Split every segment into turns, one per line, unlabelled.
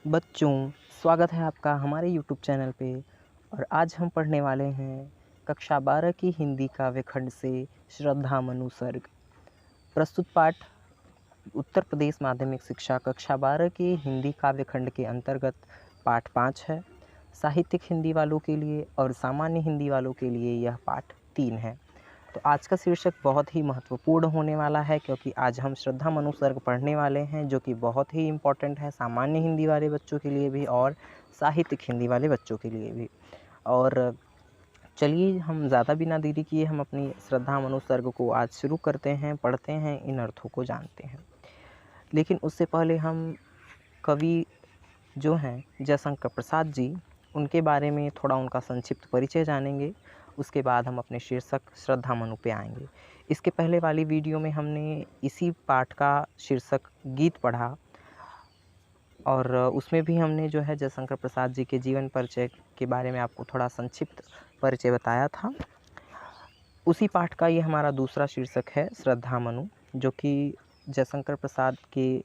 बच्चों, स्वागत है आपका हमारे यूट्यूब चैनल पे। और आज हम पढ़ने वाले हैं कक्षा 12 की हिंदी काव्य खंड से श्रद्धा मनु सर्ग। प्रस्तुत पाठ उत्तर प्रदेश माध्यमिक शिक्षा कक्षा 12 के हिंदी काव्य खंड के अंतर्गत पाठ 5 है। साहित्यिक हिंदी वालों के लिए और सामान्य हिंदी वालों के लिए यह पाठ 3 है। तो आज का शीर्षक बहुत ही महत्वपूर्ण होने वाला है, क्योंकि आज हम श्रद्धा मनु सर्ग पढ़ने वाले हैं, जो कि बहुत ही इम्पोर्टेंट है सामान्य हिंदी वाले बच्चों के लिए भी और साहित्यिक हिंदी वाले बच्चों के लिए भी। और चलिए हम ज़्यादा बिना देरी किए हम अपनी श्रद्धा मनु सर्ग को आज शुरू करते हैं, पढ़ते हैं, इन अर्थों को जानते हैं। लेकिन उससे पहले हम कवि जो हैं जयशंकर प्रसाद जी, उनके बारे में थोड़ा उनका संक्षिप्त परिचय जानेंगे। उसके बाद हम अपने शीर्षक श्रद्धा मनु पे आएंगे। इसके पहले वाली वीडियो में हमने इसी पाठ का शीर्षक गीत पढ़ा, और उसमें भी हमने जो है जयशंकर प्रसाद जी के जीवन परिचय के बारे में आपको थोड़ा संक्षिप्त परिचय बताया था। उसी पाठ का ये हमारा दूसरा शीर्षक है श्रद्धा मनु, जो कि जयशंकर प्रसाद के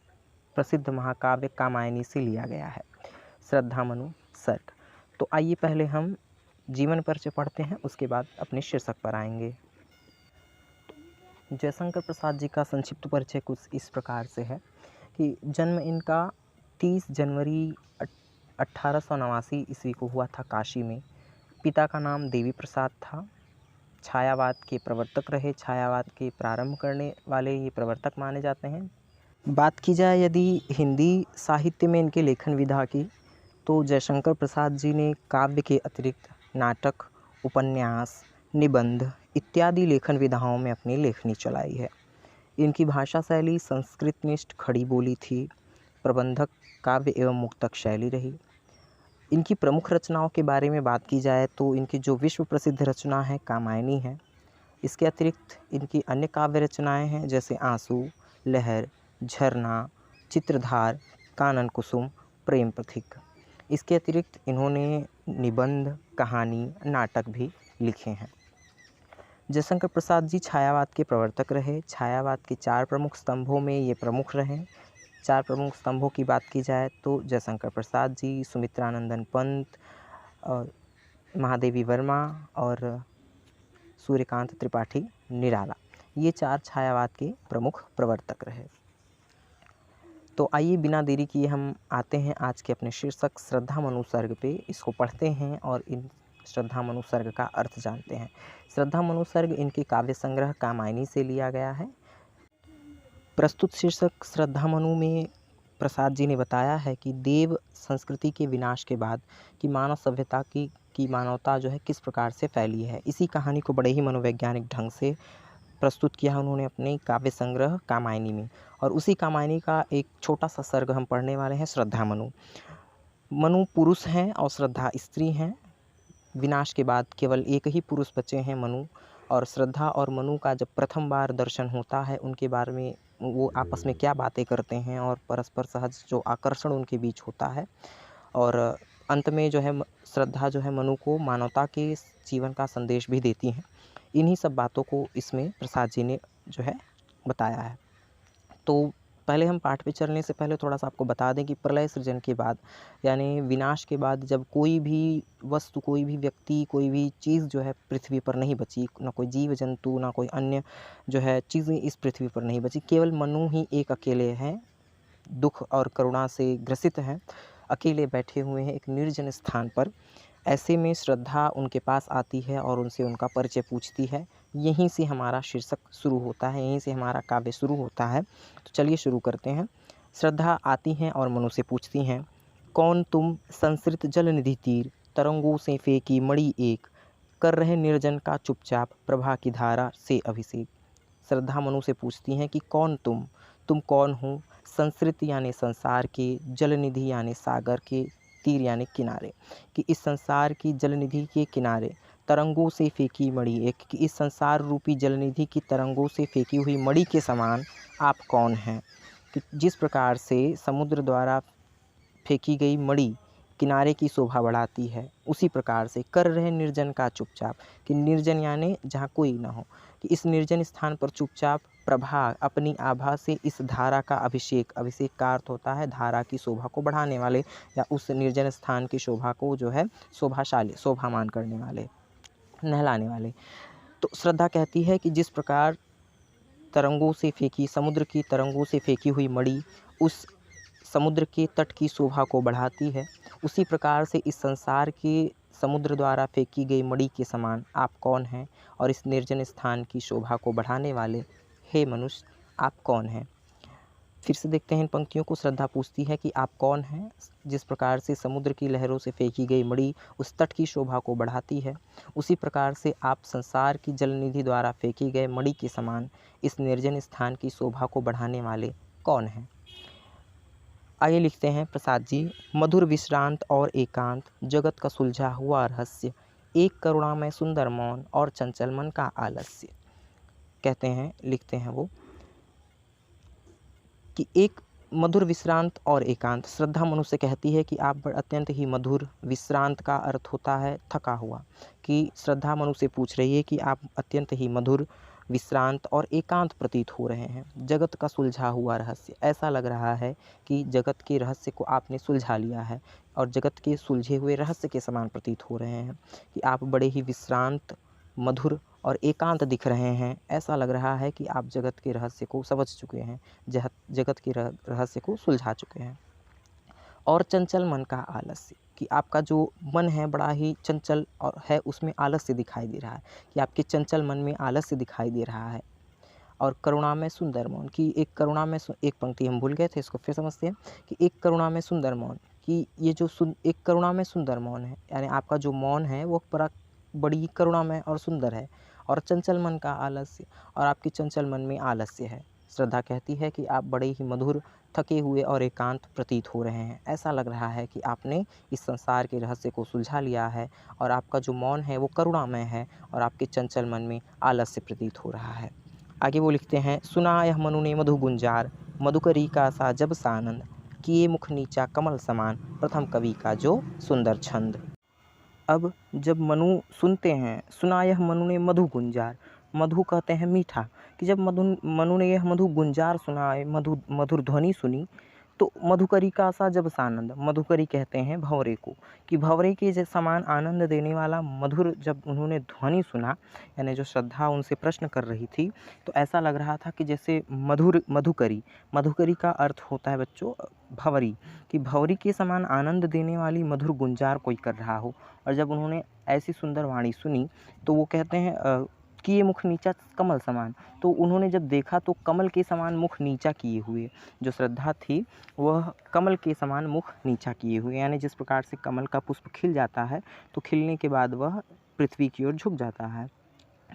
प्रसिद्ध महाकाव्य कामायनी से लिया गया है। श्रद्धा मनु सर्ग। तो आइए पहले हम जीवन परिचय पढ़ते हैं, उसके बाद अपने शीर्षक पर आएंगे। जयशंकर प्रसाद जी का संक्षिप्त परिचय कुछ इस प्रकार से है कि जन्म इनका 30 जनवरी 1889 ईस्वी को हुआ था काशी में। पिता का नाम देवी प्रसाद था। छायावाद के प्रवर्तक रहे। छायावाद के प्रारंभ करने वाले ये प्रवर्तक माने जाते हैं। बात की जाए यदि हिंदी साहित्य में इनके लेखन विधा की, तो जयशंकर प्रसाद जी ने काव्य के अतिरिक्त नाटक, उपन्यास, निबंध इत्यादि लेखन विधाओं में अपनी लेखनी चलाई है। इनकी भाषा शैली संस्कृतनिष्ठ खड़ी बोली थी। प्रबंधक काव्य एवं मुक्तक शैली रही। इनकी प्रमुख रचनाओं के बारे में बात की जाए तो इनकी जो विश्व प्रसिद्ध रचना है कामायनी है। इसके अतिरिक्त इनकी अन्य काव्य रचनाएं हैं, जैसे आंसू, लहर, झरना, चित्रधार, कानन कुसुम, प्रेम पथिक। इसके अतिरिक्त इन्होंने निबंध, कहानी, नाटक भी लिखे हैं। जयशंकर प्रसाद जी छायावाद के प्रवर्तक रहे। छायावाद के 4 प्रमुख स्तंभों में ये प्रमुख रहे। 4 प्रमुख स्तंभों की बात की जाए तो जयशंकर प्रसाद जी, सुमित्रानंदन पंत और महादेवी वर्मा और सूर्यकांत त्रिपाठी निराला, ये 4 छायावाद के प्रमुख प्रवर्तक रहे। तो आइए बिना देरी किए हम आते हैं आज के अपने शीर्षक श्रद्धा मनु सर्ग पे। इसको पढ़ते हैं और इन श्रद्धा मनु सर्ग का अर्थ जानते हैं। श्रद्धा मनु सर्ग इनके काव्य संग्रह कामायनी से लिया गया है। प्रस्तुत शीर्षक श्रद्धा मनु में प्रसाद जी ने बताया है कि देव संस्कृति के विनाश के बाद की मानव सभ्यता की मानवता जो है किस प्रकार से फैली है। इसी कहानी को बड़े ही मनोवैज्ञानिक ढंग से प्रस्तुत किया है उन्होंने अपने काव्य संग्रह कामायनी में। और उसी कामायनी का एक छोटा सा सर्ग हम पढ़ने वाले हैं, श्रद्धा मनु। मनु पुरुष हैं और श्रद्धा स्त्री हैं। विनाश के बाद केवल एक ही पुरुष बचे हैं, मनु। और श्रद्धा और मनु का जब प्रथम बार दर्शन होता है, उनके बारे में वो आपस में क्या बातें करते हैं और परस्पर सहज जो आकर्षण उनके बीच होता है। और अंत में जो है श्रद्धा जो है मनु को मानवता के जीवन का संदेश भी देती हैं। इन्हीं सब बातों को इसमें प्रसाद जी ने जो है बताया है। तो पहले हम पाठ पे चलने से पहले थोड़ा सा आपको बता दें कि प्रलय सृजन के बाद, यानी विनाश के बाद, जब कोई भी वस्तु, कोई भी व्यक्ति, कोई भी चीज़ जो है पृथ्वी पर नहीं बची, ना कोई जीव जंतु, ना कोई अन्य जो है चीज़ें इस पृथ्वी पर नहीं बची, केवल मनु ही एक अकेले हैं, दुख और करुणा से ग्रसित हैं, अकेले बैठे हुए हैं एक निर्जन स्थान पर। ऐसे में श्रद्धा उनके पास आती है और उनसे उनका परिचय पूछती है। यहीं से हमारा शीर्षक शुरू होता है, यहीं से हमारा काव्य शुरू होता है। तो चलिए शुरू करते हैं। श्रद्धा आती हैं और मनु से पूछती हैं, कौन तुम संसृत जल निधि तीर, तरंगों से फेंकी मणि एक, कर रहे निर्जन का चुपचाप प्रभा की धारा से अभिषेक। श्रद्धा मनु से पूछती हैं कि कौन तुम कौन हो। संसृत यानी संसार के, जल निधि यानी सागर के, तीर यानी किनारे, कि इस संसार की जलनिधि के किनारे तरंगों से फेंकी मणि एक, कि इस संसार रूपी जलनिधि की तरंगों से फेंकी हुई मणि के समान आप कौन हैं। कि जिस प्रकार से समुद्र द्वारा फेंकी गई मणि किनारे की शोभा बढ़ाती है, उसी प्रकार से कर रहे निर्जन का चुपचाप, कि निर्जन यानी जहाँ कोई ना हो, कि इस निर्जन स्थान पर चुपचाप प्रभा अपनी आभा से इस धारा का अभिषेक, अभिषेक का अर्थ होता है धारा की शोभा को बढ़ाने वाले या उस निर्जन स्थान की शोभा को जो है शोभाशाली, शोभामान करने वाले, नहलाने वाले। तो श्रद्धा कहती है कि जिस प्रकार तरंगों से फेंकी, समुद्र की तरंगों से फेंकी हुई मणि उस समुद्र के तट की शोभा को बढ़ाती है, उसी प्रकार से इस संसार के समुद्र द्वारा फेंकी गई मणि के समान आप कौन हैं और इस निर्जन स्थान की शोभा को बढ़ाने वाले हे मनुष्य आप कौन हैं। फिर से देखते हैं इन पंक्तियों को। श्रद्धा पूछती है कि आप कौन हैं। जिस प्रकार से समुद्र की लहरों से फेंकी गई मणि उस तट की शोभा को बढ़ाती है, उसी प्रकार से आप संसार की जलनिधि द्वारा फेंकी गए मणि के समान इस निर्जन स्थान की शोभा को बढ़ाने वाले कौन हैं। आइए लिखते हैं प्रसाद जी। मधुर विश्रांत और एकांत, जगत का सुलझा हुआ रहस्य, एक करुणामय सुंदर मौन और चंचल मन का आलस्य। कहते हैं, लिखते हैं वो कि एक मधुर विश्रांत और एकांत। श्रद्धा मनुष्य कहती है कि आप अत्यंत ही मधुर, विश्रांत का अर्थ होता है थका हुआ, कि श्रद्धा मनुष्य पूछ रही है कि आप अत्यंत ही मधुर, विश्रांत और एकांत प्रतीत हो रहे हैं। जगत का सुलझा हुआ रहस्य, ऐसा लग रहा है कि जगत के रहस्य को आपने सुलझा लिया है और जगत के सुलझे हुए रहस्य के समान प्रतीत हो रहे हैं, कि आप बड़े ही विश्रांत, मधुर और एकांत दिख रहे हैं। ऐसा लग रहा है कि आप जगत के रहस्य को समझ चुके हैं, जगत के रहस्य को सुलझा चुके हैं। और चंचल मन का आलस्य, कि आपका जो मन है बड़ा ही चंचल और है, उसमें आलस्य दिखाई दे रहा है, कि आपके चंचल मन में आलस्य दिखाई दे रहा है। और करुणा में सुंदर मौन, कि एक करुणा में, एक पंक्ति हम भूल गए थे, इसको फिर समझते हैं कि एक करुणा में सुंदर मौन, कि ये जो एक करुणा में सुंदर मौन है, यानी आपका जो मौन है वो बड़ी करुणा में और सुंदर है। और चंचल मन का आलस्य, और आपके चंचल मन में आलस्य है। श्रद्धा कहती है कि आप बड़े ही मधुर, थके हुए और एकांत प्रतीत हो रहे हैं। ऐसा लग रहा है कि आपने इस संसार के रहस्य को सुलझा लिया है और आपका जो मौन है वो करुणामय है और आपके चंचल मन में आलस्य प्रतीत हो रहा है। आगे वो लिखते हैं, सुना यह मनु ने मधु गुंजार, मधुकरी का सा जब सानंद, किए मुख नीचा कमल समान, प्रथम कवि का जो सुंदर छंद। अब जब मनु सुनते हैं, सुना यह मनु ने मधु गुंजार, मधु कहते हैं मीठा, कि जब मनु ने यह मधु गुंजार सुना, मधुर ध्वनि सुनी, तो मधुकरी का सा जब सानंद, मधुकरी कहते हैं भंवरे को, कि भंवरे के समान आनंद देने वाला मधुर जब उन्होंने ध्वनि सुना, यानी जो श्रद्धा उनसे प्रश्न कर रही थी, तो ऐसा लग रहा था कि जैसे मधुकरी, मधुकरी का अर्थ होता है बच्चों भंवरी, कि भंवरी के समान आनंद देने वाली मधुर गुंजार कोई कर रहा हो। और जब उन्होंने ऐसी सुंदर वाणी सुनी तो वो कहते हैं कि ये मुख नीचा कमल समान, तो उन्होंने जब देखा तो कमल के समान मुख नीचा किए हुए, जो श्रद्धा थी वह कमल के समान मुख नीचा किए हुए, यानी जिस प्रकार से कमल का पुष्प खिल जाता है तो खिलने के बाद वह पृथ्वी की ओर झुक जाता है,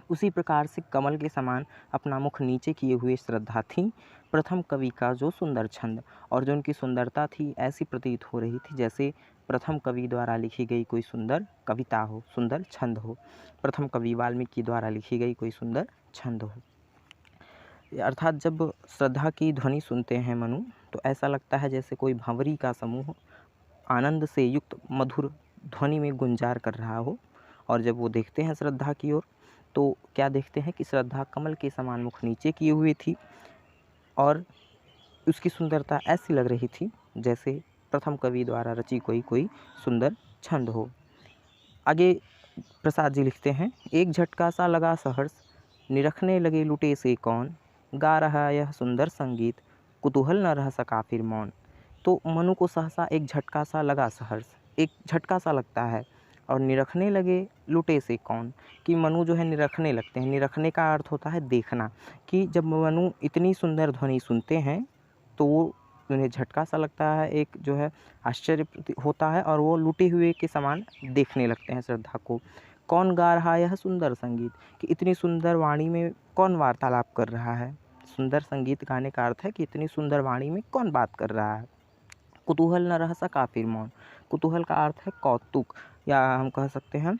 उसी प्रकार से कमल के समान अपना मुख नीचे किए हुए श्रद्धा थी। प्रथम कवि का जो सुंदर छंद, और जो उनकी सुंदरता थी ऐसी प्रतीत हो रही थी जैसे प्रथम कवि द्वारा लिखी गई कोई सुंदर कविता हो, सुंदर छंद हो, प्रथम कवि वाल्मीकि द्वारा लिखी गई कोई सुंदर छंद हो। अर्थात जब श्रद्धा की ध्वनि सुनते हैं मनु, तो ऐसा लगता है जैसे कोई भंवरी का समूह आनंद से युक्त मधुर ध्वनि में गुंजार कर रहा हो। और जब वो देखते हैं श्रद्धा की ओर तो क्या देखते हैं कि श्रद्धा कमल के समान मुख नीचे किए हुए थी और उसकी सुंदरता ऐसी लग रही थी जैसे प्रथम कवि द्वारा रची कोई सुंदर छंद हो। आगे प्रसाद जी लिखते हैं, एक झटका सा लगा सहर्ष, निरखने लगे लुटे से कौन, गा रहा यह सुंदर संगीत, कुतूहल न रह सका फिर मौन। तो मनु को सहसा एक झटका सा लगा सहर्ष, एक झटका सा लगता है, और निरखने लगे लुटे से कौन, कि मनु जो है निरखने लगते हैं। निरखने का अर्थ होता है देखना, कि जब मनु इतनी सुंदर ध्वनि सुनते हैं तो वो उन्हें झटका सा लगता है, एक जो है आश्चर्य होता है और वो लुटे हुए के समान देखने लगते हैं श्रद्धा को। कौन गा रहा यह सुंदर संगीत, कि इतनी सुंदर वाणी में कौन वार्तालाप कर रहा है। सुंदर संगीत गाने का अर्थ है कि इतनी सुंदर वाणी में कौन बात कर रहा है। कुतूहल न रह सका फिर मौन, कुतूहल का अर्थ है कौतुक, या हम कह सकते हैं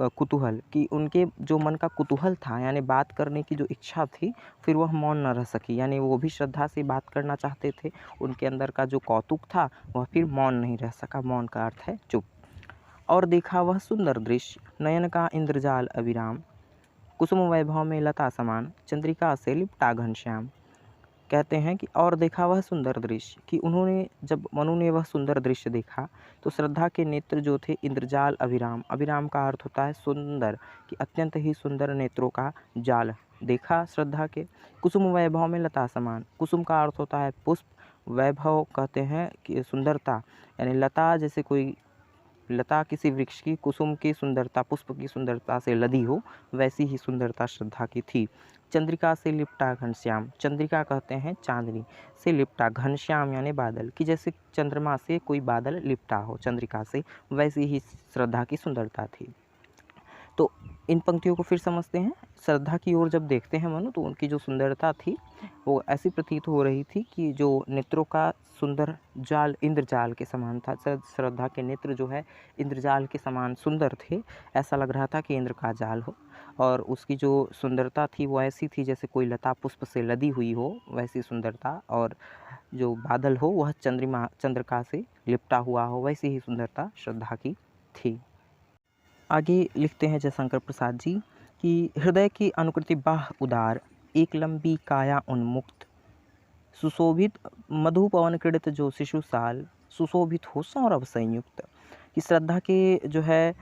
कुतूहल, कि उनके जो मन का कुतूहल था यानी बात करने की जो इच्छा थी, फिर वह मौन न रह सकी, यानी वो भी श्रद्धा से बात करना चाहते थे, उनके अंदर का जो कौतुक था वह फिर मौन नहीं रह सका। मौन का अर्थ है चुप। और देखा वह सुंदर दृश्य, नयन का इंद्रजाल अविराम, कुसुम वैभव में लता समान, चंद्रिका से लिपटा घनश्याम। कहते हैं कि और देखा वह सुंदर दृश्य, कि उन्होंने जब मनु ने वह सुंदर दृश्य देखा तो श्रद्धा के नेत्र जो थे इंद्रजाल अभिराम, अभिराम का अर्थ होता है सुंदर, कि अत्यंत ही सुंदर नेत्रों का जाल देखा श्रद्धा के। कुसुम वैभव में लता समान, कुसुम का अर्थ होता है पुष्प, वैभव कहते हैं कि सुंदरता, यानी लता जैसे कोई लता किसी वृक्ष की कुसुम की सुंदरता, पुष्प की सुंदरता से लदी हो, वैसी ही सुंदरता श्रद्धा की थी। चंद्रिका से लिपटा घनश्याम, चंद्रिका कहते हैं चांदनी, से लिपटा घनश्याम यानी बादल, कि जैसे चंद्रमा से कोई बादल लिपटा हो चंद्रिका से, वैसी ही श्रद्धा की सुंदरता थी। तो इन पंक्तियों को फिर समझते हैं। श्रद्धा की ओर जब देखते हैं मनु, तो उनकी जो सुंदरता थी वो ऐसी प्रतीत हो रही थी कि जो नेत्रों का सुंदर जाल इंद्रजाल के समान था। श्रद्धा के नेत्र जो है इंद्रजाल के समान सुंदर थे, ऐसा लग रहा था कि इंद्र का जाल हो। और उसकी जो सुंदरता थी वो ऐसी थी जैसे कोई लता पुष्प से लदी हुई हो, वैसी सुंदरता। और जो बादल हो वह चंद्रिका से लिपटा हुआ हो, वैसी ही सुंदरता श्रद्धा की थी। आगे लिखते हैं जयशंकर प्रसाद जी कि हृदय की अनुकृति बाह उदार, एक लंबी काया उन्मुक्त, सुशोभित मधु पवन क्रीड़ित जो शिशु साल, सुशोभित हो सौरभ संयुक्त। कि श्रद्धा के जो है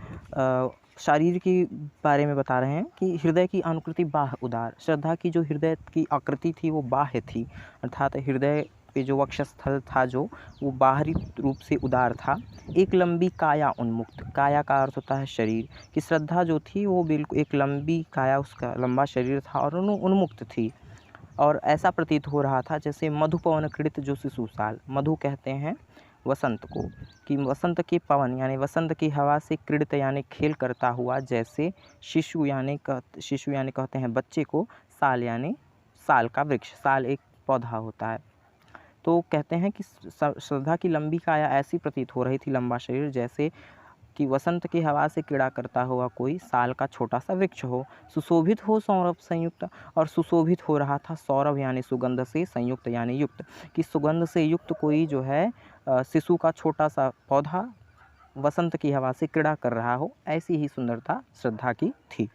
शरीर के बारे में बता रहे हैं कि हृदय की अनुकृति बाह उदार, श्रद्धा की जो हृदय की आकृति थी वो बाह्य थी, अर्थात हृदय पे जो वक्षस्थल था जो वो बाहरी रूप से उदार था। एक लंबी काया उन्मुक्त, काया का अर्थ होता है शरीर, कि श्रद्धा जो थी वो बिल्कुल एक लंबी काया, उसका लंबा शरीर था और उन्मुक्त थी। और ऐसा प्रतीत हो रहा था जैसे मधु पवन क्रीड़ित जो शिशु साल, मधु कहते हैं वसंत को, कि वसंत के पवन यानी वसंत की हवा से क्रीड़ित यानी खेल करता हुआ, जैसे शिशु यानी कहते हैं बच्चे को, साल यानी साल का वृक्ष, साल एक पौधा होता है। तो कहते हैं कि श्रद्धा की लंबी काया ऐसी प्रतीत हो रही थी, लंबा शरीर, जैसे कि वसंत की हवा से क्रीड़ा करता हुआ कोई साल का छोटा सा वृक्ष हो। सुशोभित हो सौरभ संयुक्त, और सुशोभित हो रहा था सौरभ यानी सुगंध से, संयुक्त यानी युक्त, कि सुगंध से युक्त कोई जो है शिशु का छोटा सा पौधा वसंत की हवा से क्रीड़ा कर रहा हो, ऐसी ही सुंदरता श्रद्धा की थी।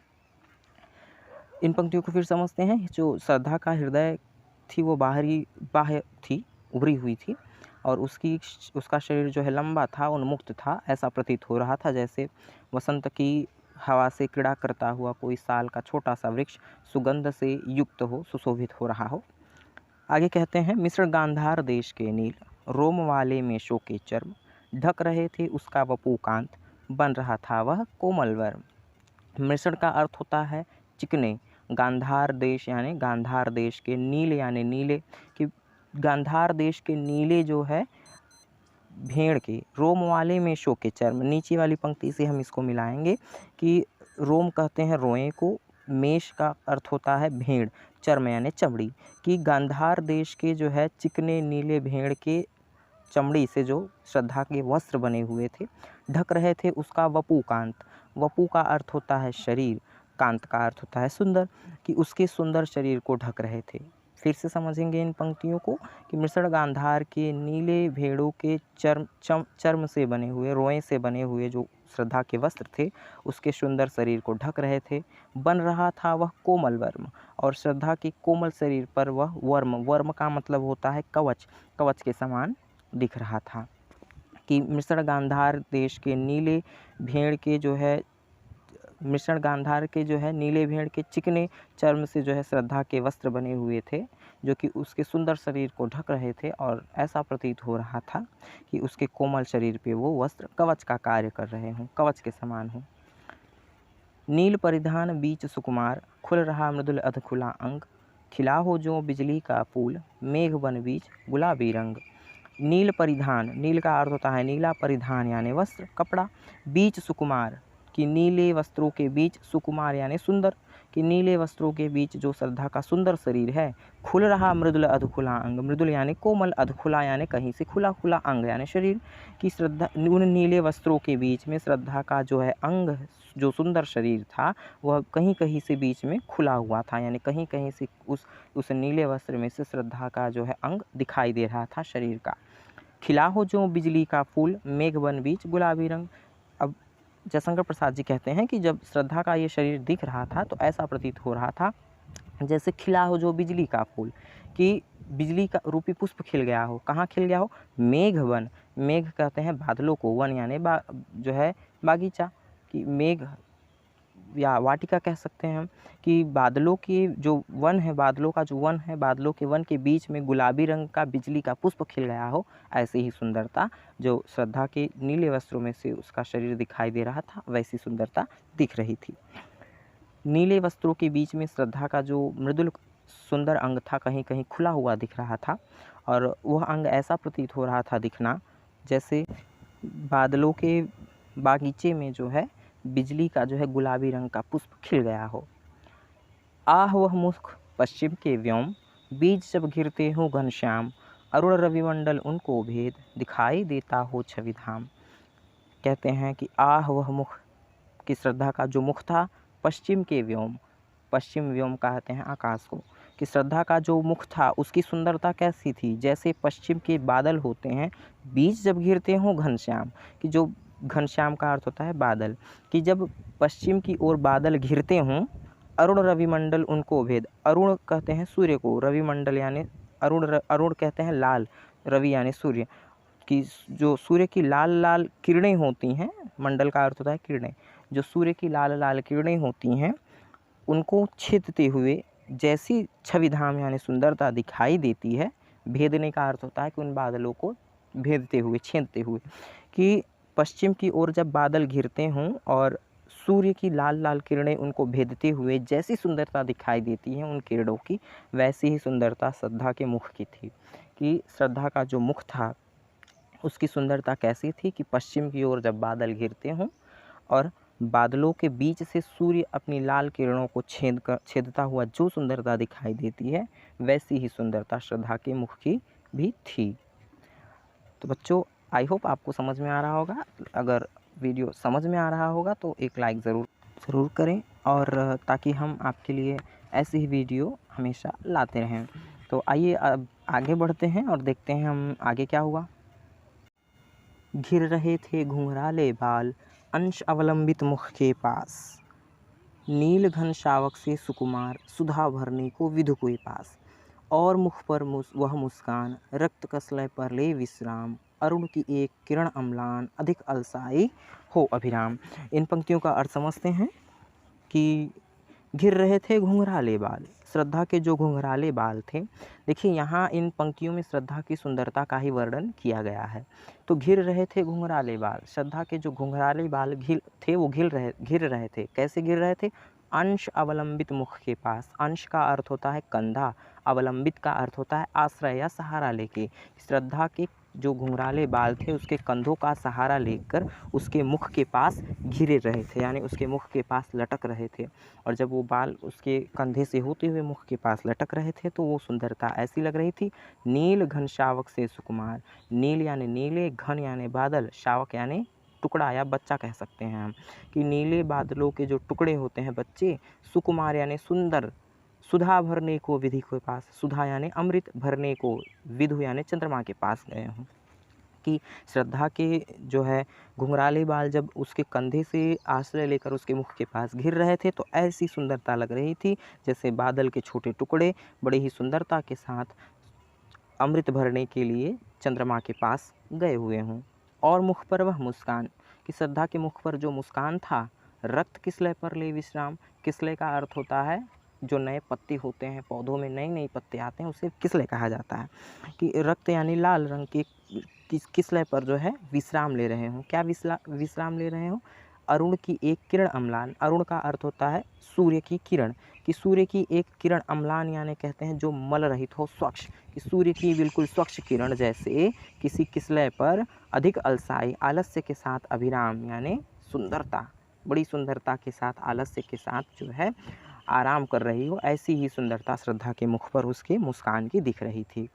इन पंक्तियों को फिर समझते हैं। जो श्रद्धा का हृदय थी वो बाह्य थी, उभरी हुई थी, और उसका शरीर जो है लंबा था, उन्मुक्त था, ऐसा प्रतीत हो रहा था जैसे वसंत की हवा से क्रीड़ा करता हुआ कोई साल का छोटा सा वृक्ष सुगंध से युक्त हो, सुशोभित हो रहा हो। आगे कहते हैं मिश्र गांधार देश के नील, रोम वाले में शो के चर्म, ढक रहे थे उसका वपू कांत, बन रहा था वह कोमल वर्म। मिश्र का अर्थ होता है चिकने, गांधार देश यानी गांधार देश के, नील यानी नीले, कि गांधार देश के नीले जो है भेड़ के, रोम वाले में शो के चर्म, नीचे वाली पंक्ति से हम इसको मिलाएंगे कि रोम कहते हैं रोए को, मेष का अर्थ होता है भेड़, चर्म यानी चमड़ी, कि गांधार देश के जो है चिकने नीले भेड़ के चमड़ी से जो श्रद्धा के वस्त्र बने हुए थे, ढक रहे थे उसका वपू कांत, वपू का अर्थ होता है शरीर, कांत का अर्थ होता है सुंदर, कि उसके सुंदर शरीर को ढक रहे थे। फिर से समझेंगे इन पंक्तियों को कि मिश्र गांधार के नीले भेड़ों के चर्म से बने हुए, रोए से बने हुए जो श्रद्धा के वस्त्र थे उसके सुंदर शरीर को ढक रहे थे। बन रहा था वह कोमल वर्म, और श्रद्धा के कोमल शरीर पर वह वर्म, वर्म का मतलब होता है कवच, कवच के समान दिख रहा था। कि मिश्र गांधार देश के नीले भेड़ के जो है, मिश्रण गांधार के जो है नीले भेड़ के चिकने चर्म से जो है श्रद्धा के वस्त्र बने हुए थे, जो कि उसके सुंदर शरीर को ढक रहे थे, और ऐसा प्रतीत हो रहा था कि उसके कोमल शरीर पे वो वस्त्र कवच का कार्य कर रहे हों, कवच के समान हों। नील परिधान बीच सुकुमार, खुल रहा मृदुल अधखुला अंग, खिला हो जो बिजली का फूल, मेघ बन बीच गुलाबी रंग। नील परिधान, नील का अर्थ होता है नीला, परिधान यानी वस्त्र, कपड़ा, बीच सुकुमार, कि नीले वस्त्रों के बीच, सुकुमार यानी सुंदर, कि नीले वस्त्रों के बीच जो श्रद्धा का सुंदर शरीर है, खुल रहा मृदुल अधखुला अंग, मृदुल यानी कोमल, अधखुला यानी कहीं से खुला खुला, अंग यानी शरीर, कि श्रद्धा उन नीले वस्त्रों के बीच में श्रद्धा का जो है अंग, जो सुंदर शरीर था वह कहीं कहीं से बीच में खुला हुआ था, यानी कहीं कहीं से उस नीले वस्त्र में से श्रद्धा का जो है अंग दिखाई दे रहा था शरीर का। खिला हो जो बिजली का फूल, मेघ बन बीच गुलाबी रंग। अब जयशंकर प्रसाद जी कहते हैं कि जब श्रद्धा का ये शरीर दिख रहा था तो ऐसा प्रतीत हो रहा था जैसे खिला हो जो बिजली का फूल, कि बिजली का रूपी पुष्प खिल गया हो। कहाँ खिल गया हो? मेघ वन। मेघ कहते हैं बादलों को, वन यानी जो है बागीचा, कि मेघ या वाटिका कह सकते हैं हम, कि बादलों के जो वन है, बादलों का जो वन है, बादलों के वन के बीच में गुलाबी रंग का बिजली का पुष्प खिल गया हो। ऐसी ही सुंदरता जो श्रद्धा के नीले वस्त्रों में से उसका शरीर दिखाई दे रहा था, वैसी सुंदरता दिख रही थी। नीले वस्त्रों के बीच में श्रद्धा का जो मृदुल सुंदर अंग था कहीं कहीं खुला हुआ दिख रहा था, और वह अंग ऐसा प्रतीत हो रहा था दिखना जैसे बादलों के बागीचे में जो है बिजली का जो है गुलाबी रंग का पुष्प खिल गया हो। आह वह मुख पश्चिम के व्योम, बीज जब घिरते हो घनश्याम, अरुण रविमंडल उनको भेद, दिखाई देता हो छवि धाम। कहते हैं कि आह वह मुख, की श्रद्धा का जो मुख था पश्चिम के व्योम, पश्चिम व्योम कहते हैं आकाश को, कि श्रद्धा का जो मुख था उसकी सुंदरता कैसी थी? जैसे पश्चिम के बादल होते हैं, बीच जब घिरते हों घनश्याम, कि जो घनश्याम का अर्थ होता है बादल, कि जब पश्चिम की ओर बादल घिरते हों, अरुण रविमंडल उनको भेद, अरुण कहते हैं सूर्य को, रविमंडल यानी अरुण कहते हैं लाल, रवि यानी सूर्य, कि जो सूर्य की लाल लाल किरणें होती हैं, मंडल का अर्थ होता है किरणें, जो सूर्य की लाल लाल किरणें होती हैं उनको छेदते हुए जैसी छवि धाम यानी सुंदरता दिखाई देती है। भेदने का अर्थ होता है कि उन बादलों को भेदते हुए, छेदते हुए, कि पश्चिम की ओर जब बादल घिरते हों और सूर्य की लाल लाल किरणें उनको भेदते हुए जैसी सुंदरता दिखाई देती है उन किरणों की, वैसी ही सुंदरता श्रद्धा के मुख की थी। कि श्रद्धा का जो मुख था उसकी सुंदरता कैसी थी कि पश्चिम की ओर जब बादल घिरते हों और बादलों के बीच से सूर्य अपनी लाल किरणों को छेदता हुआ जो सुंदरता दिखाई देती है, वैसी ही सुंदरता श्रद्धा के मुख की भी थी। तो बच्चों, आई होप आपको समझ में आ रहा होगा। अगर वीडियो समझ में आ रहा होगा तो एक लाइक ज़रूर करें, और ताकि हम आपके लिए ऐसी ही वीडियो हमेशा लाते रहें। तो आइए अब आगे बढ़ते हैं और देखते हैं हम आगे क्या हुआ। घिर रहे थे घुंघराले बाल, अंश अवलंबित मुख के पास, नील घन शावक से सुकुमार, सुधा भरने को विधु के पास, और मुख पर वह मुस्कान, रक्त कसलय पर ले विश्राम, अरुण की एक किरण अम्लान, अधिक अलसाई हो अभिराम। इन पंक्तियों का अर्थ समझते हैं कि घिर रहे थे घुंघराले बाल, श्रद्धा के जो घुंघराले बाल थे। देखिए यहाँ इन पंक्तियों में श्रद्धा की सुंदरता का ही वर्णन किया गया है। तो घिर रहे थे घुंघराले बाल, श्रद्धा के जो घुंघराले बाल थे वो घिर रहे थे। कैसे गिर रहे थे? अंश अवलंबित मुख के पास। अंश का अर्थ होता है कंधा, अवलंबित का अर्थ होता है आश्रय या सहारा लेके। श्रद्धा के जो घुंघराले बाल थे उसके कंधों का सहारा लेकर उसके मुख के पास घिरे रहे थे, यानी उसके मुख के पास लटक रहे थे। और जब वो बाल उसके कंधे से होते हुए मुख के पास लटक रहे थे तो वो सुंदरता ऐसी लग रही थी। नील घन शावक से सुकुमार, नील यानी नीले, घन यानी बादल, शावक यानी टुकड़ा या बच्चा कह सकते हैं हम, कि नीले बादलों के जो टुकड़े होते हैं बच्चे, सुकुमार यानी सुंदर, सुधा भरने को विधि के पास, सुधा यानी अमृत, भरने को विधु यानी चंद्रमा के पास गए हों। कि श्रद्धा के जो है घुंघराले बाल जब उसके कंधे से आश्रय लेकर उसके मुख के पास घिर रहे थे तो ऐसी सुंदरता लग रही थी जैसे बादल के छोटे टुकड़े बड़ी ही सुंदरता के साथ अमृत भरने के लिए चंद्रमा के पास गए हुए हों। और मुख पर वह मुस्कान, कि श्रद्धा के मुख पर जो मुस्कान था, रक्त किसलय पर ले विश्राम। किसलय का अर्थ होता है जो नए पत्ते होते हैं, पौधों में नए नए पत्ते आते हैं उसे किसलय कहा जाता है। कि रक्त यानी लाल रंग के किसलय पर जो है विश्राम ले रहे हों। क्या विश्राम ले रहे हों? अरुण की एक किरण अम्लान, अरुण का अर्थ होता है सूर्य की किरण, कि सूर्य की एक किरण अम्लान यानी कहते हैं जो मल रहित हो, स्वच्छ, कि सूर्य की बिल्कुल स्वच्छ किरण जैसे किसी किसलय पर अधिक अलसाई, आलस्य के साथ अभिराम यानी सुंदरता, बड़ी सुंदरता के साथ आलस्य के साथ जो है आराम कर रही हो, ऐसी ही सुंदरता श्रद्धा के मुख पर उसके मुस्कान की दिख रही थी।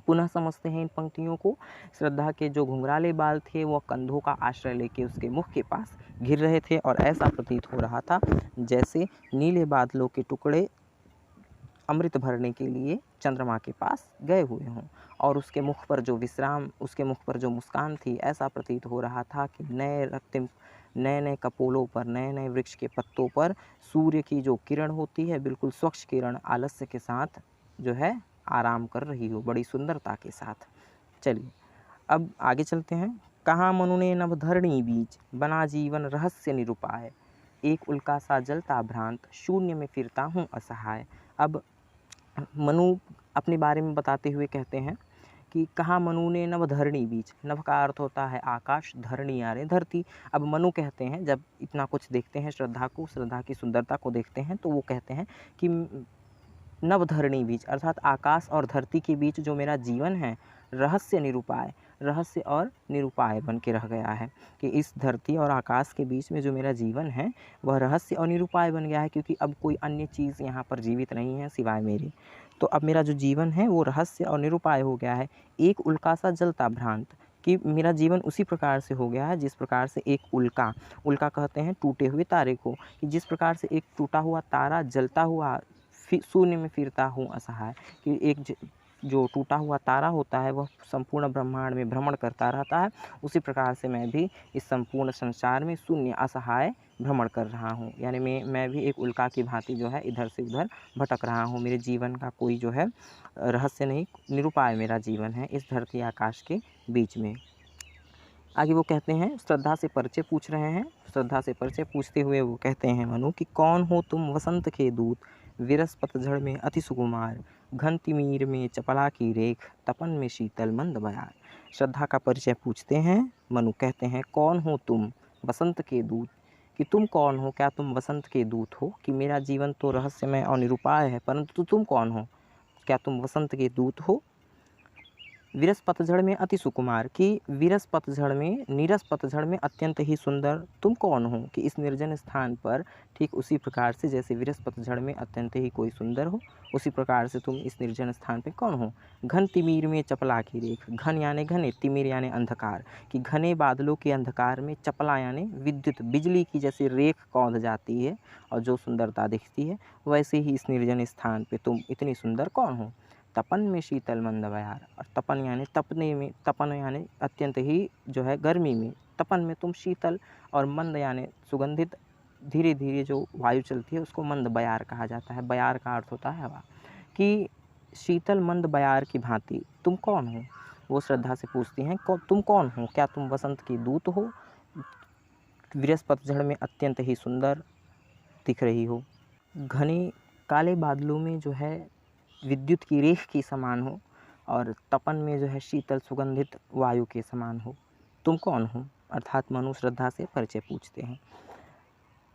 पुनः समझते हैं इन पंक्तियों को। श्रद्धा के जो घुंघराले बाल थे वह कंधों का आश्रय लेके उसके मुख के पास घिर रहे थे और ऐसा प्रतीत हो रहा था जैसे नीले बादलों के टुकड़े अमृत भरने के लिए चंद्रमा के पास गए हुए हों और उसके मुख पर जो विश्राम, उसके मुख पर जो मुस्कान थी, ऐसा प्रतीत हो रहा था कि नए नए कपोलों पर, नए नए वृक्ष के पत्तों पर सूर्य की जो किरण होती है, बिल्कुल स्वच्छ किरण आलस्य के साथ जो है आराम कर रही हो, बड़ी सुंदरता के साथ। चलिए अब आगे चलते हैं। कहाँ मनु ने नभ धरणी बीच, बना जीवन रहस्य निरुपाय, एक उल्का सा जलता भ्रांत, शून्य में फिरता हूँ असहाय। अब मनु अपने बारे में बताते हुए कहते हैं कि कहाँ मनु ने नभ धरणी बीच, नभ का अर्थ होता है आकाश, धरणी यानी धरती। अब मनु कहते हैं, जब इतना कुछ देखते हैं, श्रद्धा को, श्रद्धा की सुंदरता को देखते हैं, तो वो कहते हैं कि नभ धरणी बीच अर्थात आकाश और धरती के बीच जो मेरा जीवन है, रहस्य निरूपाय, रहस्य और निरूपाय बन के रह गया है कि इस धरती और आकाश के बीच में जो मेरा जीवन है वह रहस्य और निरूपाय बन गया है, क्योंकि अब कोई अन्य चीज़ यहाँ पर जीवित नहीं है सिवाय मेरे। तो अब मेरा जो जीवन है वो रहस्य और निरूपाय हो गया है। एक उल्का सा जलता भ्रांत, कि मेरा जीवन उसी प्रकार से हो गया है जिस प्रकार से एक उल्का, उल्का कहते हैं टूटे हुए तारे को, कि जिस प्रकार से एक टूटा हुआ तारा जलता हुआ शून्य में फिरता हूँ असहाय, कि एक जो टूटा हुआ तारा होता है वह संपूर्ण ब्रह्मांड में भ्रमण करता रहता है, उसी प्रकार से मैं भी इस संपूर्ण संसार में शून्य असहाय भ्रमण कर रहा हूँ। यानी मैं भी एक उल्का की भांति जो है इधर से उधर भटक रहा हूँ। मेरे जीवन का कोई जो है रहस्य नहीं, निरूपाय मेरा जीवन है इस धरती आकाश के बीच में। आगे वो कहते हैं, श्रद्धा से परिचय पूछ रहे हैं। श्रद्धा से परिचय पूछते हुए वो कहते हैं मनु कि कौन हो तुम वसंत के दूत, विरस पतझड़ में अति सुकुमार, घन तिमीर में चपला की रेख, तपन में शीतल मंद बयार। श्रद्धा का परिचय पूछते हैं। मनु कहते हैं कौन हो तुम वसंत के दूत, कि तुम कौन हो, क्या तुम वसंत के दूत हो, कि मेरा जीवन तो रहस्यमय और निरूपाय है, परंतु तुम कौन हो, क्या तुम वसंत के दूत हो। विरस पतझड़ में अति सुकुमार, कि विरस पतझड़ में, नीरस पतझड़ में अत्यंत ही सुंदर तुम कौन हो, कि इस निर्जन स्थान पर ठीक उसी प्रकार से जैसे विरस पतझड़ में अत्यंत ही कोई सुंदर हो, उसी प्रकार से तुम इस निर्जन स्थान पर कौन हो। घन तिमीर में चपला की रेख, घन यानी घने, तिमिर यानी अंधकार, कि घने बादलों के अंधकार में चपला यानी विद्युत, बिजली की जैसे रेख कौंध जाती है और जो सुंदरता दिखती है, वैसे ही इस निर्जन स्थान पर तुम इतनी सुंदर कौन हो। तपन में शीतल मंद बयार, और तपन यानी तपने में, तपन यानी अत्यंत ही जो है गर्मी में, तपन में तुम शीतल, और मंद यानी सुगंधित, धीरे धीरे जो वायु चलती है उसको मंद बयार कहा जाता है। बयार का अर्थ होता है हवा, कि शीतल मंद बयार की भांति तुम कौन हो। वो श्रद्धा से पूछती हैं तुम कौन हो, क्या तुम वसंत की दूत हो, विरस पतझड़ में अत्यंत ही सुंदर दिख रही हो, घने काले बादलों में जो है विद्युत की रेख के समान हो, और तपन में जो है शीतल सुगंधित वायु के समान हो, तुम कौन हो। अर्थात मनु श्रद्धा से परिचय पूछते हैं।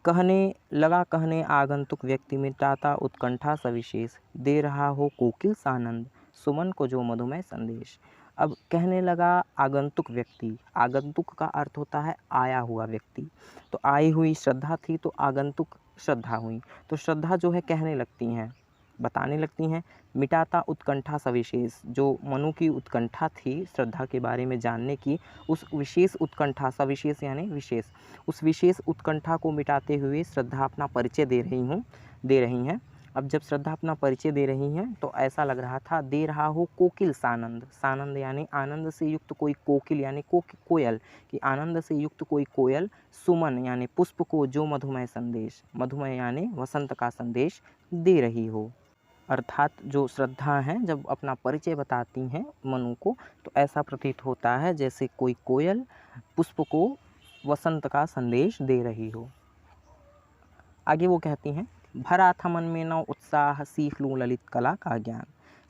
कहने आगंतुक व्यक्ति मिटाता उत्कंठा सविशेष, दे रहा हो कोकिल सानंद, सुमन को जो मधुमय संदेश। अब कहने लगा आगंतुक व्यक्ति, आगंतुक का अर्थ होता है आया हुआ व्यक्ति, तो आई हुई श्रद्धा थी तो आगंतुक श्रद्धा हुई, तो श्रद्धा जो है कहने लगती हैं, बताने लगती हैं। मिटाता उत्कंठा सविशेष, जो मनु की उत्कंठा थी श्रद्धा के बारे में जानने की, उस विशेष उत्कंठा, सविशेष यानी विशेष, उस विशेष उत्कंठा को मिटाते हुए श्रद्धा अपना परिचय दे रही हैं। अब जब श्रद्धा अपना परिचय दे रही हैं तो ऐसा लग रहा था, दे रहा हो कोकिल सानंद, सानंद यानी आनंद से युक्त कोई कोकिल यानी कोयल, कि आनंद से युक्त कोई कोयल, सुमन यानी पुष्प को जो मधुमय संदेश, मधुमय यानी वसंत का संदेश दे रही हो। अर्थात जो श्रद्धा हैं जब अपना परिचय बताती हैं मनु को, तो ऐसा प्रतीत होता है जैसे कोई कोयल पुष्प को वसंत का संदेश दे रही हो। आगे वो कहती हैं, भरा था मन में नव उत्साह, सीख लूँ ललित कला का ज्ञान।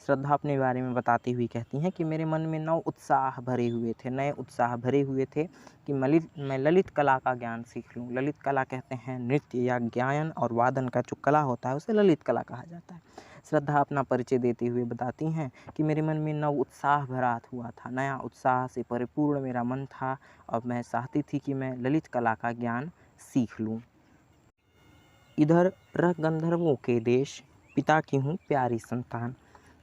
श्रद्धा अपने बारे में बताती हुई कहती हैं कि मेरे मन में नव उत्साह भरे हुए थे, नए उत्साह भरे हुए थे कि मैं ललित कला का ज्ञान सीख लूँ। ललित कला कहते हैं नृत्य या गायन और वादन का जो कला होता है उसे ललित कला कहा जाता है। श्रद्धा अपना परिचय देते हुए बताती हैं कि मेरे मन में नव उत्साह भरा हुआ था, नया उत्साह से परिपूर्ण मेरा मन था, और मैं चाहती थी कि मैं ललित कला का ज्ञान सीख लूँ। इधर रह गंधर्वों के देश, पिता की हूँ प्यारी संतान।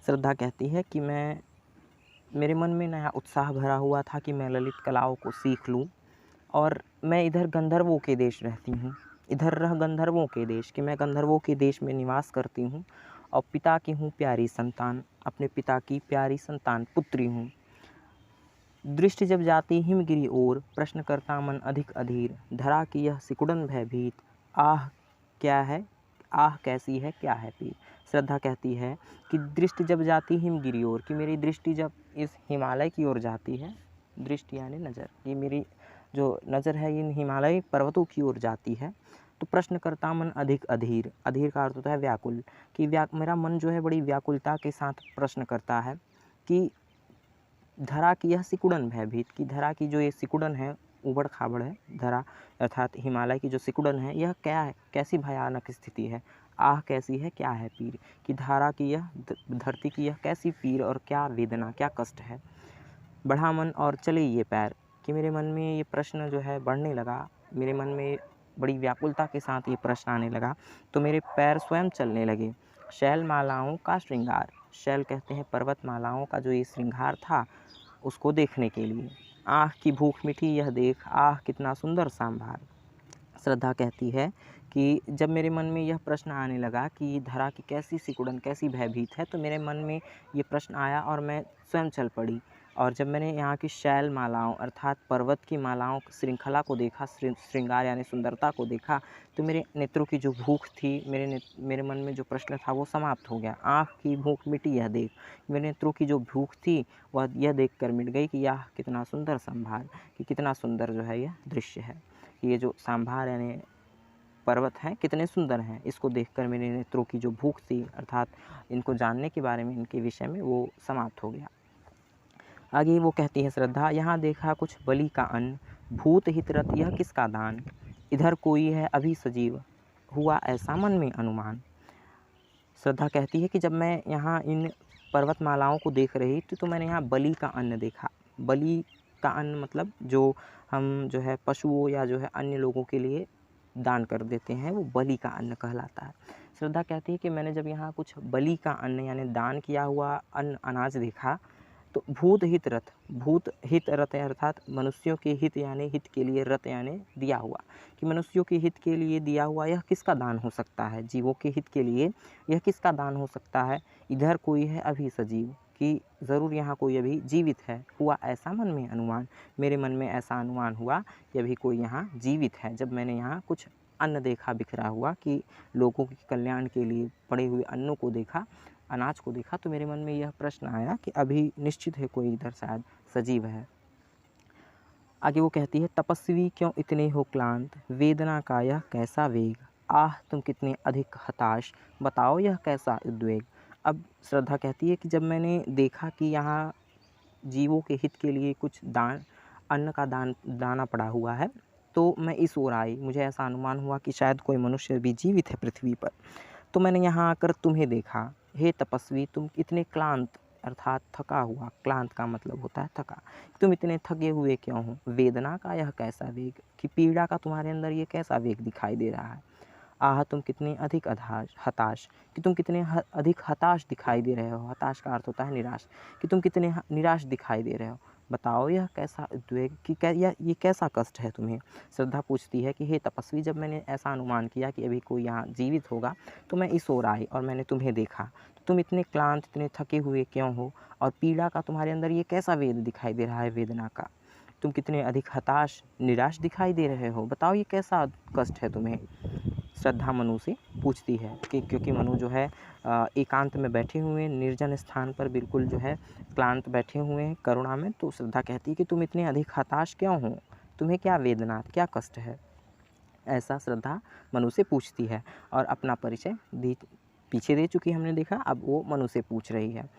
श्रद्धा कहती है कि मेरे मन में नया उत्साह भरा हुआ था कि मैं ललित कलाओं को सीख लूँ, और मैं इधर गंधर्वों के देश रहती हूँ। इधर रह गंधर्वों के देश, कि मैं गंधर्वों के देश में निवास करती हूँ, और पिता की हूँ प्यारी संतान। अपने पिता की प्यारी संतान पुत्री हूँ। दृष्टि जब जाती हिमगिरी ओर, प्रश्न करता मन अधिक अधीर, धरा की यह सिकुड़न भयभीत, आह क्या है, आह कैसी है क्या है पीर। श्रद्धा कहती है कि दृष्टि जब जाती हिमगिरी ओर, कि मेरी दृष्टि जब इस हिमालय की ओर जाती है, दृष्टि यानी नज़र, ये मेरी जो नज़र है इन हिमालय पर्वतों की ओर जाती है, तो प्रश्न करता मन अधिक अधीर, अधीर का अर्थ होता है व्याकुल, कि मेरा मन जो है बड़ी व्याकुलता के साथ प्रश्न करता है कि धरा की यह सिकुड़न भयभीत, की धरा की जो ये सिकुड़न है, ऊबड़ खाबड़ है धरा, अर्थात हिमालय की जो सिकुड़न है, यह क्या है, कैसी भयानक स्थिति है, आह कैसी है क्या है पीर, कि धारा की यह धरती की यह कैसी पीर और क्या वेदना क्या कष्ट है। बढ़ा मन और चले ये पैर, कि मेरे मन में ये प्रश्न जो है बढ़ने लगा, मेरे मन में बड़ी व्याकुलता के साथ ये प्रश्न आने लगा, तो मेरे पैर स्वयं चलने लगे। शैल मालाओं का श्रृंगार, शैल कहते हैं पर्वतमालाओं का जो ये श्रृंगार था, उसको देखने के लिए। आँख की भूख मिठी यह देख, आह कितना सुंदर सांभार। श्रद्धा कहती है कि जब मेरे मन में यह प्रश्न आने लगा कि धरा की कैसी सिकुड़न कैसी भयभीत है, तो मेरे मन में ये प्रश्न आया और मैं स्वयं चल पड़ी। और जब मैंने यहाँ की शैल मालाओं अर्थात पर्वत की मालाओं श्रृंखला को देखा, श्रृंगार यानी सुंदरता को देखा, तो मेरे नेत्रों की जो भूख थी, मेरे मन में जो प्रश्न था वो समाप्त हो गया। आँख की भूख मिटी यह देख, मेरे नेत्रों की जो भूख थी वह यह देख कर मिट गई कि यह कितना सुंदर संभार, कि कितना सुंदर जो है यह दृश्य है, ये जो सांभार यानी पर्वत हैं कितने सुंदर हैं, इसको देखकर मेरे नेत्रों की जो भूख थी अर्थात इनको जानने के बारे में, इनके विषय में, वो समाप्त हो गया। आगे वो कहती है श्रद्धा, यहाँ देखा कुछ बलि का अन्न, भूत हितरत यह किसका दान, इधर कोई है अभी सजीव, हुआ ऐसा मन में अनुमान। श्रद्धा कहती है कि जब मैं यहाँ इन पर्वतमालाओं को देख रही थी, तो मैंने यहाँ बलि का अन्न देखा। बलि का अन्न मतलब जो हम जो है पशुओं या जो है अन्य लोगों के लिए दान कर देते हैं, वो बलि का अन्न कहलाता है। श्रद्धा कहती है कि मैंने जब यहाँ कुछ बलि का अन्न यानी दान किया हुआ अन्न अनाज देखा, तो भूत हित रथ अर्थात मनुष्यों के हित यानी हित के लिए, रत यानी दिया हुआ, कि मनुष्यों के हित के लिए दिया हुआ यह किसका दान हो सकता है, जीवों के हित के लिए यह किसका दान हो सकता है। इधर कोई है अभी सजीव, कि ज़रूर यहाँ कोई अभी जीवित है। हुआ ऐसा मन में अनुमान, मेरे मन में ऐसा अनुमान हुआ कि अभी कोई यहाँ जीवित है। जब मैंने यहाँ कुछ अन्न देखा बिखरा हुआ, कि लोगों के कल्याण के लिए पड़े हुए अन्नों को देखा, अनाज को देखा, तो मेरे मन में यह प्रश्न आया कि अभी निश्चित है कोई इधर शायद सजीव है। आगे वो कहती है, तपस्वी क्यों इतने हो क्लांत, वेदना का यह कैसा वेग, आह तुम कितने अधिक हताश, बताओ यह कैसा उद्वेग। अब श्रद्धा कहती है कि जब मैंने देखा कि यहाँ जीवों के हित के लिए कुछ अन्न का दाना पड़ा हुआ है, तो मैं इस ओर आई। मुझे ऐसा अनुमान हुआ कि शायद कोई मनुष्य भी जीवित है पृथ्वी पर। तो मैंने यहाँ आकर तुम्हें देखा, हे तपस्वी तुम इतने क्लांत अर्थात थका हुआ, क्लांत का मतलब होता है थका, तुम इतने थके हुए क्यों हो, वेदना का यह कैसा वेग, कि पीड़ा का तुम्हारे अंदर ये कैसा वेग दिखाई दे रहा है। आह तुम कितने अधिक हताश, कि तुम कितने अधिक हताश दिखाई दे रहे हो। हताश का अर्थ होता है निराश, कि तुम कितने निराश दिखाई दे रहे हो। बताओ यह कैसा उद्वेग, कि ये कैसा कष्ट है तुम्हें। श्रद्धा पूछती है कि हे तपस्वी, जब मैंने ऐसा अनुमान किया कि अभी कोई यहाँ जीवित होगा, तो मैं इस ओर आई और मैंने तुम्हें देखा, तो तुम इतने क्लांत इतने थके हुए क्यों हो, और पीड़ा का तुम्हारे अंदर ये कैसा वेद दिखाई दे रहा है, वेदना का। तुम कितने अधिक हताश निराश दिखाई दे रहे हो, बताओ ये कैसा कष्ट है तुम्हें। श्रद्धा मनु से पूछती है कि क्योंकि मनु जो है एकांत में बैठे हुए निर्जन स्थान पर बिल्कुल जो है क्लांत बैठे हुए हैं करुणा में, तो श्रद्धा कहती है कि तुम इतने अधिक हताश क्यों हो, तुम्हें क्या वेदना क्या कष्ट है। ऐसा श्रद्धा मनु से पूछती है और अपना परिचय पीछे दे चुकी हमने देखा, अब वो मनु से पूछ रही है।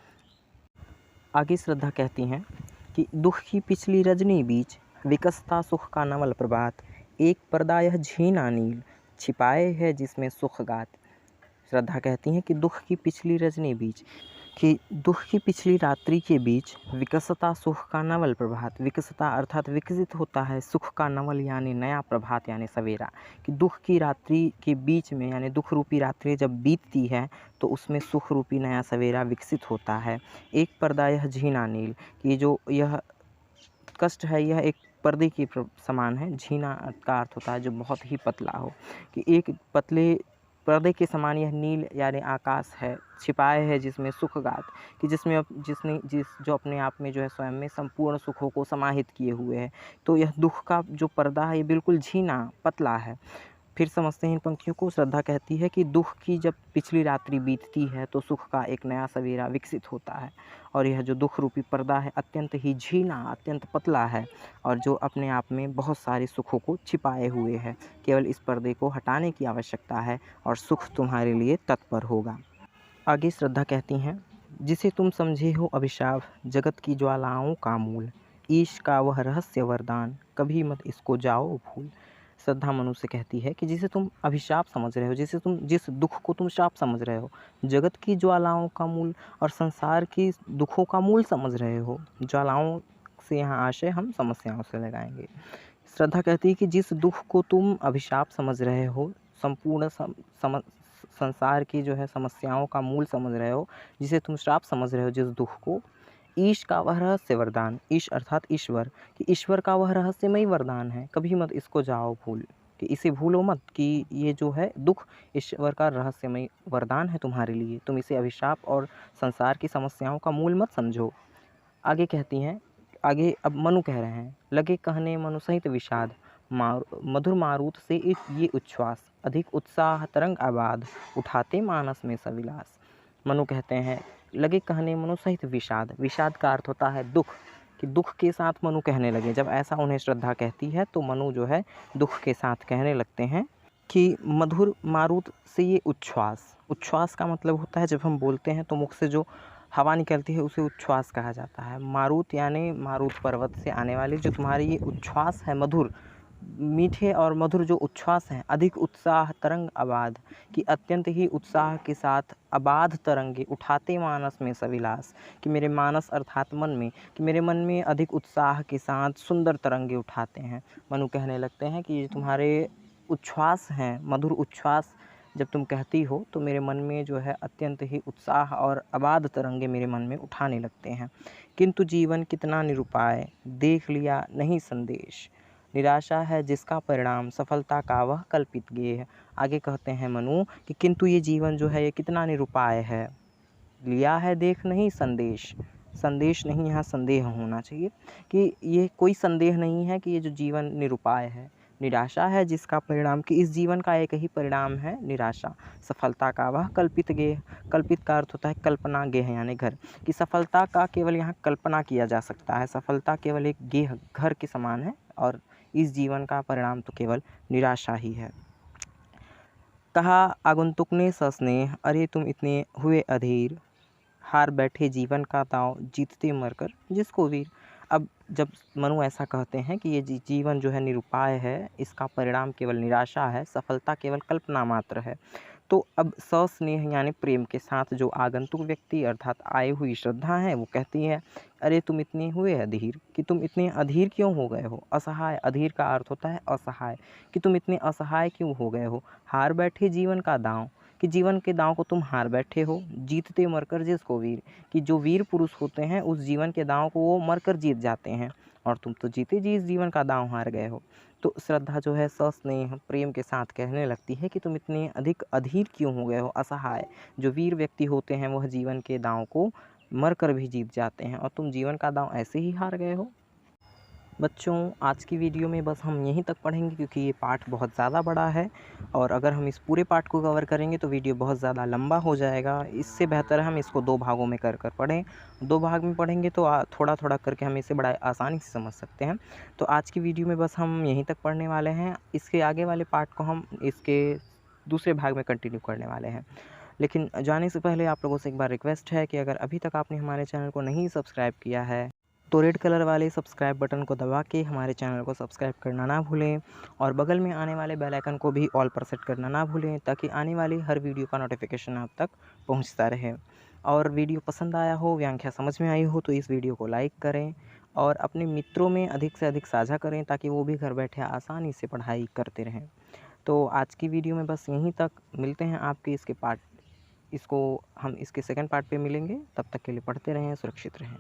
आगे श्रद्धा कहती हैं कि दुख की पिछली रजनी बीच, विकसता सुख का नवल प्रभात, एक पर्दा यह झीना नील, छिपाए है जिसमें सुख गात। श्रद्धा कहती हैं कि दुख की पिछली रजनी बीच, कि दुख की पिछली रात्रि के बीच, विकसता सुख का नवल प्रभात, विकसता अर्थात विकसित होता है सुख का नवल यानी नया प्रभात यानी सवेरा, कि दुख की रात्रि के बीच में यानी दुख रूपी रात्रि जब बीतती है, तो उसमें सुख रूपी नया सवेरा विकसित होता है। एक पर्दा यह झीना नील, कि जो यह कष्ट है यह एक पर्दे के समान है। झीना का अर्थ होता है जो बहुत ही पतला हो, कि एक पतले पर्दे के समान यह नील यानी आकाश है, छिपाए है जिसमें सुखगात, कि जो अपने आप में जो है स्वयं में संपूर्ण सुखों को समाहित किए हुए है। तो यह दुख का जो पर्दा है ये बिल्कुल झीना पतला है। फिर समझते हैं इन पंक्तियों को। श्रद्धा कहती है कि दुख की जब पिछली रात्रि बीतती है तो सुख का एक नया सवेरा विकसित होता है, और यह जो दुख रूपी पर्दा है अत्यंत ही झीना, अत्यंत पतला है, और जो अपने आप में बहुत सारे सुखों को छिपाए हुए है। केवल इस पर्दे को हटाने की आवश्यकता है और सुख तुम्हारे लिए तत्पर होगा। आगे श्रद्धा कहती हैं, जिसे तुम समझे हो अभिशाप, जगत की ज्वालाओं का मूल, ईश का वह रहस्य वरदान, कभी मत इसको जाओ भूल। श्रद्धा मनु से कहती है कि जिसे तुम अभिशाप समझ रहे हो, जिस दुख को तुम शाप समझ रहे हो, जगत की ज्वालाओं का मूल और संसार की दुखों का मूल समझ रहे हो। ज्वालाओं से यहाँ आशय हम समस्याओं से लगाएंगे। श्रद्धा कहती है कि जिस दुख को तुम अभिशाप समझ रहे हो, संपूर्ण संसार की जो है समस्याओं का मूल समझ रहे हो, जिसे तुम श्राप समझ रहे हो, जिस दुख को, ईश का वह रहस्य वरदान, ईश अर्थात ईश्वर, कि ईश्वर का वह रहस्यमय वरदान है, कभी मत इसको जाओ भूल, कि इसे भूलो मत, कि ये जो है दुख ईश्वर का रहस्यमय वरदान है तुम्हारे लिए, तुम इसे अभिशाप और संसार की समस्याओं का मूल मत समझो। आगे कहती हैं, आगे अब मनु कह रहे हैं, लगे कहने मनु सहित विषाद, मधुर मारुत से ये उच्छ्वास, अधिक उत्साह तरंग आबाद, उठाते मानस में सविलास। मनु कहते हैं, लगे कहने मनु सहित विषाद, विषाद का अर्थ होता है दुख, कि दुख के साथ मनु कहने लगे। जब ऐसा उन्हें श्रद्धा कहती है तो मनु जो है दुख के साथ कहने लगते हैं कि मधुर मारुत से ये उच्छ्वास, उच्छ्वास का मतलब होता है जब हम बोलते हैं तो मुख से जो हवा निकलती है उसे उच्छ्वास कहा जाता है। मारुत यानी मारुत पर्वत से आने वाली जो तुम्हारी ये उच्छ्वास है, मधुर मीठे और मधुर जो उच्छ्वास हैं, अधिक उत्साह तरंग आबाद, कि अत्यंत ही उत्साह के साथ आबाद तरंगे उठाते मानस में सविलास, कि मेरे मानस अर्थात मन में, कि मेरे मन में अधिक उत्साह के साथ सुंदर तरंगे उठाते हैं। मनु कहने लगते हैं कि ये तुम्हारे उच्छ्वास हैं, मधुर उच्छ्वास जब तुम कहती हो तो मेरे मन में जो है अत्यंत ही उत्साह और आबाद तरंगे मेरे मन में उठाने लगते हैं। किंतु जीवन कितना निरुपाय, देख लिया नहीं संदेश, निराशा है जिसका परिणाम, सफलता का वह कल्पित गेह। आगे कहते हैं मनु कि किंतु ये जीवन जो है ये कितना निरुपाय है, लिया है देख नहीं संदेश, संदेश नहीं, यहाँ संदेह होना चाहिए, कि ये कोई संदेह नहीं है कि ये जो जीवन निरुपाय है। निराशा है जिसका परिणाम, कि इस जीवन का एक ही परिणाम है निराशा। सफलता का वह कल्पित गेह, कल्पित का अर्थ होता है कल्पना, गेह यानी घर, कि सफलता का केवल यहाँ कल्पना किया जा सकता है, सफलता केवल एक गेह घर के समान है, और इस जीवन का परिणाम तो केवल निराशा ही है। कहा आगंतुक ने सस्नेह, अरे तुम इतने हुए अधीर, हार बैठे जीवन का दांव, जीतते मरकर जिसको वीर। अब जब मनु ऐसा कहते हैं कि ये जीवन जो है निरुपाय है, इसका परिणाम केवल निराशा है, सफलता केवल कल्पना मात्र है, तो अब सस्नेह यानी प्रेम के साथ जो आगंतुक व्यक्ति अर्थात आए हुई श्रद्धा है वो कहती है, अरे तुम इतने हुए अधीर, कि तुम इतने अधीर क्यों हो गए हो, असहाय, अधीर का अर्थ होता है असहाय, कि तुम इतने असहाय क्यों हो गए हो। हार बैठे जीवन का दांव, कि जीवन के दांव को तुम हार बैठे हो, जीतते मरकर जिसको वीर, कि जो वीर पुरुष होते हैं उस जीवन के दांव को वो मरकर जीत जाते हैं, और तुम तो जीते जी इस जीवन का दांव हार गए हो। तो श्रद्धा जो है सस्नेह प्रेम के साथ कहने लगती है कि तुम इतने अधिक अधीर क्यों हो गए हो, असहाय। जो वीर व्यक्ति होते हैं वह जीवन के दांव को मरकर भी जीत जाते हैं, और तुम जीवन का दांव ऐसे ही हार गए हो। बच्चों, आज की वीडियो में बस हम यहीं तक पढ़ेंगे, क्योंकि ये पार्ट बहुत ज़्यादा बड़ा है, और अगर हम इस पूरे पार्ट को कवर करेंगे तो वीडियो बहुत ज़्यादा लंबा हो जाएगा। इससे बेहतर है हम इसको 2 भागों में कर पढ़ें। 2 भाग में पढ़ेंगे तो थोड़ा थोड़ा करके हम इसे बड़ा आसानी से समझ सकते हैं। तो आज की वीडियो में बस हम यहीं तक पढ़ने वाले हैं, इसके आगे वाले पार्ट को हम इसके दूसरे भाग में कंटिन्यू करने वाले हैं। लेकिन जाने से पहले आप लोगों से एक बार रिक्वेस्ट है कि अगर अभी तक आपने हमारे चैनल को नहीं सब्सक्राइब किया है तो रेड कलर वाले सब्सक्राइब बटन को दबा के हमारे चैनल को सब्सक्राइब करना ना भूलें, और बगल में आने वाले बेल आइकन को भी ऑल पर सेट करना ना भूलें, ताकि आने वाली हर वीडियो का नोटिफिकेशन आप तक पहुंचता रहे। और वीडियो पसंद आया हो, व्याख्या समझ में आई हो तो इस वीडियो को लाइक करें और अपने मित्रों में अधिक से अधिक साझा करें, ताकि वो भी घर बैठे आसानी से पढ़ाई करते रहें। तो आज की वीडियो में बस यहीं तक, मिलते हैं आपके इसके पार्ट, इसको हम इसके सेकंड पार्ट पे मिलेंगे। तब तक के लिए पढ़ते रहें, सुरक्षित रहें।